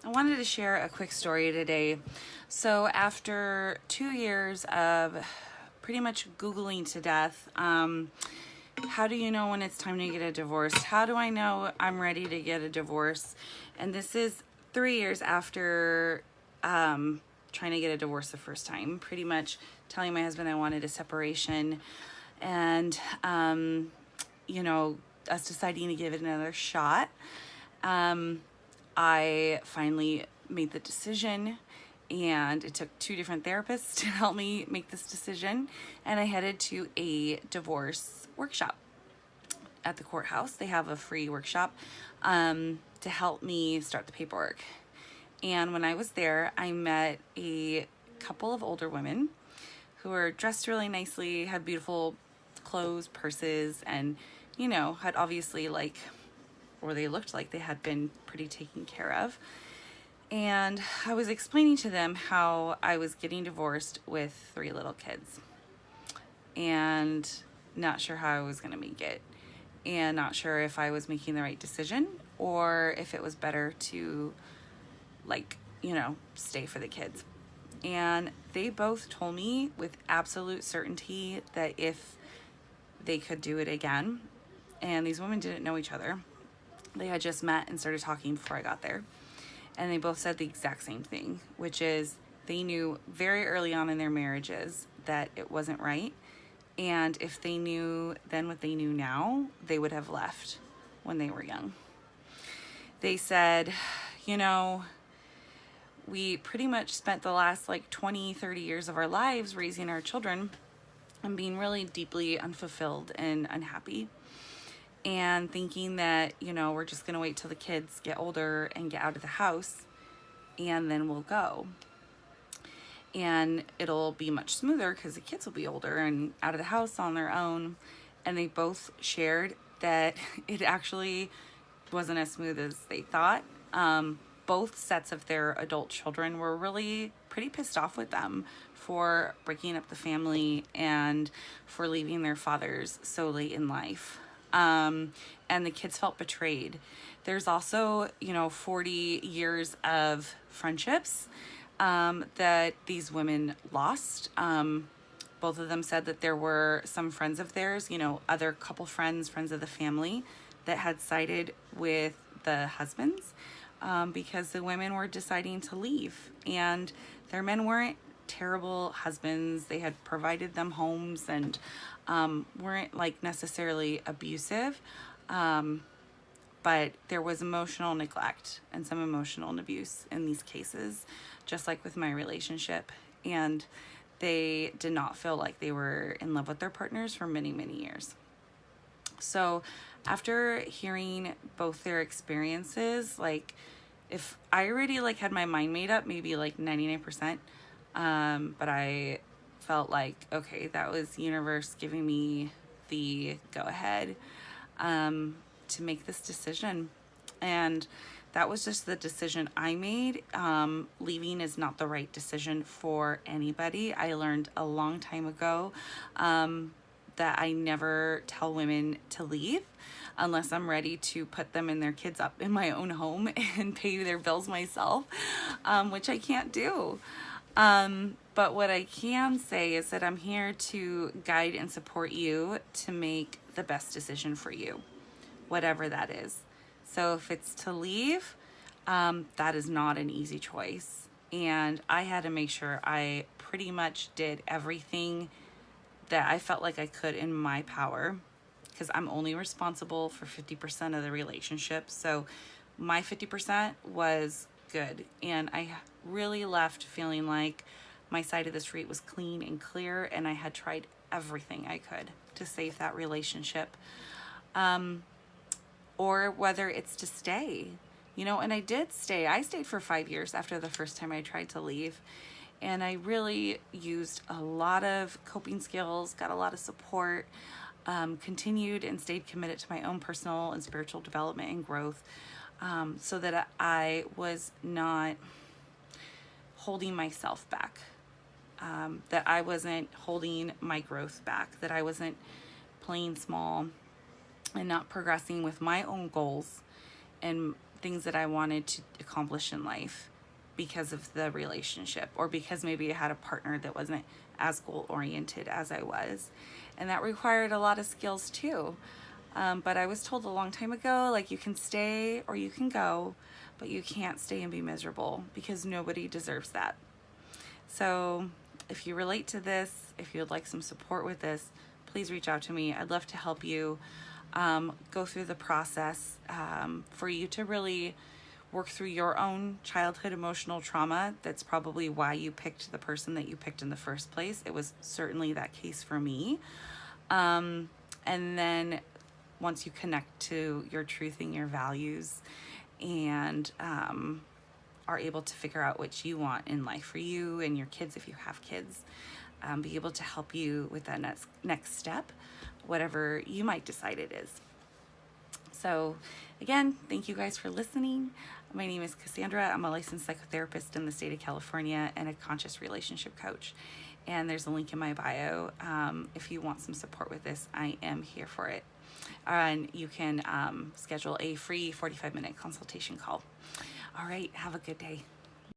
I wanted to share a quick story today. So, after 2 years of pretty much Googling to death, how do you know when it's time to get a divorce? How do I know I'm ready to get a divorce? And this is 3 years after trying to get a divorce the first time, pretty much telling my husband I wanted a separation, and, us deciding to give it another shot. I finally made the decision, and it took 2 different therapists to help me make this decision. And I headed to a divorce workshop at the courthouse. They have a free workshop to help me start the paperwork. And when I was there, I met a couple of older women who were dressed really nicely, had beautiful clothes, purses, and, had obviously or they looked like they had been pretty taken care of. And I was explaining to them how I was getting divorced with 3 little kids and not sure how I was going to make it, and not sure if I was making the right decision or if it was better to stay for the kids. And they both told me with absolute certainty that if they could do it again, and these women didn't know each other, they had just met and started talking before I got there. And they both said the exact same thing, which is they knew very early on in their marriages that it wasn't right. And if they knew then what they knew now, they would have left when they were young. They said, we pretty much spent the last 20, 30 years of our lives raising our children and being really deeply unfulfilled and unhappy, and thinking that, we're just going to wait till the kids get older and get out of the house, and then we'll go. And it'll be much smoother because the kids will be older and out of the house on their own. And they both shared that it actually wasn't as smooth as they thought. Both sets of their adult children were really pretty pissed off with them for breaking up the family and for leaving their fathers so late in life. And the kids felt betrayed. There's also, 40 years of friendships that these women lost. Both of them said that there were some friends of theirs, other couple friends of the family, that had sided with the husbands because the women were deciding to leave. And their men weren't terrible husbands. They had provided them homes and weren't necessarily abusive, but there was emotional neglect and some emotional abuse in these cases, just like with my relationship. And they did not feel like they were in love with their partners for many, many years. So after hearing both their experiences, if I already had my mind made up, maybe 99%, but I felt okay, that was universe giving me the go ahead to make this decision. And that was just the decision I made. Leaving is not the right decision for anybody. I learned a long time ago that I never tell women to leave unless I'm ready to put them and their kids up in my own home and pay their bills myself, which I can't do. But what I can say is that I'm here to guide and support you to make the best decision for you, whatever that is. So if it's to leave, that is not an easy choice. And I had to make sure I pretty much did everything that I felt like I could in my power, because I'm only responsible for 50% of the relationship. So my 50% was good. And I really left feeling like my side of the street was clean and clear, and I had tried everything I could to save that relationship. Or whether it's to stay, and I did stay. I stayed for 5 years after the first time I tried to leave. And I really used a lot of coping skills, got a lot of support, continued and stayed committed to my own personal and spiritual development and growth, so that I was not holding myself back, that I wasn't holding my growth back, that I wasn't playing small and not progressing with my own goals and things that I wanted to accomplish in life because of the relationship, or because maybe I had a partner that wasn't as goal oriented as I was. And that required a lot of skills too. But I was told a long time ago, like, you can stay or you can go, but you can't stay and be miserable, because nobody deserves that. So if you relate to this, if you would like some support with this, please reach out to me. I'd love to help you go through the process for you to really work through your own childhood emotional trauma. That's probably why you picked the person that you picked in the first place. It was certainly that case for me. And then once you connect to your truth and your values, and are able to figure out what you want in life for you and your kids, if you have kids, be able to help you with that next step, whatever you might decide it is. So again, thank you guys for listening. My name is Cassandra. I'm a licensed psychotherapist in the state of California and a conscious relationship coach. And there's a link in my bio. If you want some support with this, I am here for it. And you can schedule a free 45-minute consultation call. All right, have a good day.